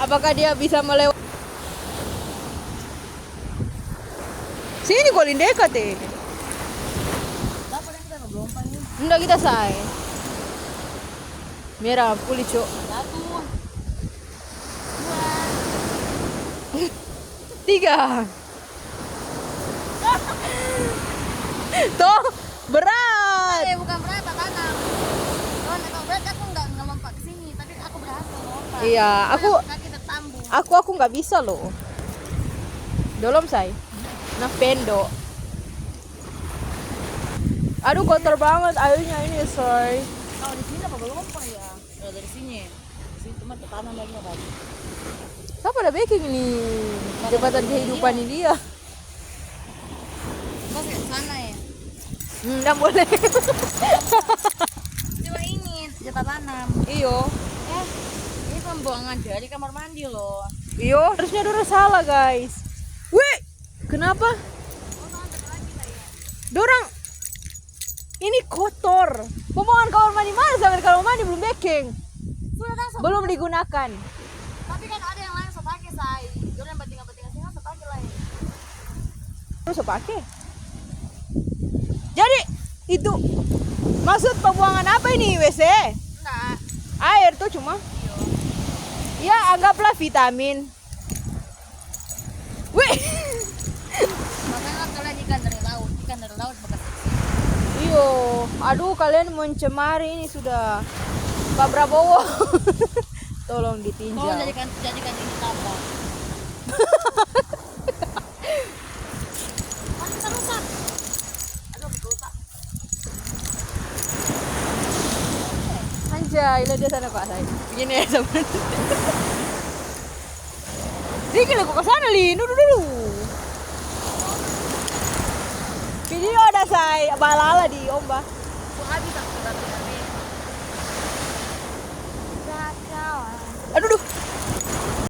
Apakah dia bisa melewati? Sini golin dekat Dapat yang kita ngelompang ini. Enggak kita say. Merah pulih cok. Satu. 3. Toh berat. Bukan berat, tanam. Kalau berat aku nggak ngelompat ke sini, tapi aku berhasil ngelompat. Iya, Kaki tertambung. aku nggak bisa loh. Dolom say. Nah pendo. Aduh kotor banget airnya ini say. Kalau di sini apa berlompang ya? Kalau dari sini. Di sini cuma tertanam lagi apa? Siapa ada baking ini? Jembatan kehidupan ini dia. Kau kayak sana ya? Nggak boleh. Coba ini senjata tanam. Iyo. Ini pembuangan dari kamar mandi loh. Iyo, harusnya Dora salah guys. Wih, kenapa? Dorang ini kotor. Pembuangan kamar mandi mana sampai kamar mandi belum baking? Sudah kan Belum digunakan. tapi kan ada yang lain pakai say. Jangan batingan-batingan sini pakai lain. Terus pakai. Jadi itu maksud pembuangan apa ini WC? Enggak. Air tuh cuma. Ya anggaplah vitamin. Wih. Makanya kalian ikan dari laut bekas. Iyo, aduh kalian mencemari ini sudah Pak Prabowo. Tolong Kau ditinjau. jadikan ini tambang. Kan kita rusak. Aduh rusak. Anjay, lihat dia sana Pak saya. Begini ya sama. Dikit aku ke sana Li, dulu. Video ada say balala di ombak. Aku habis aku sudah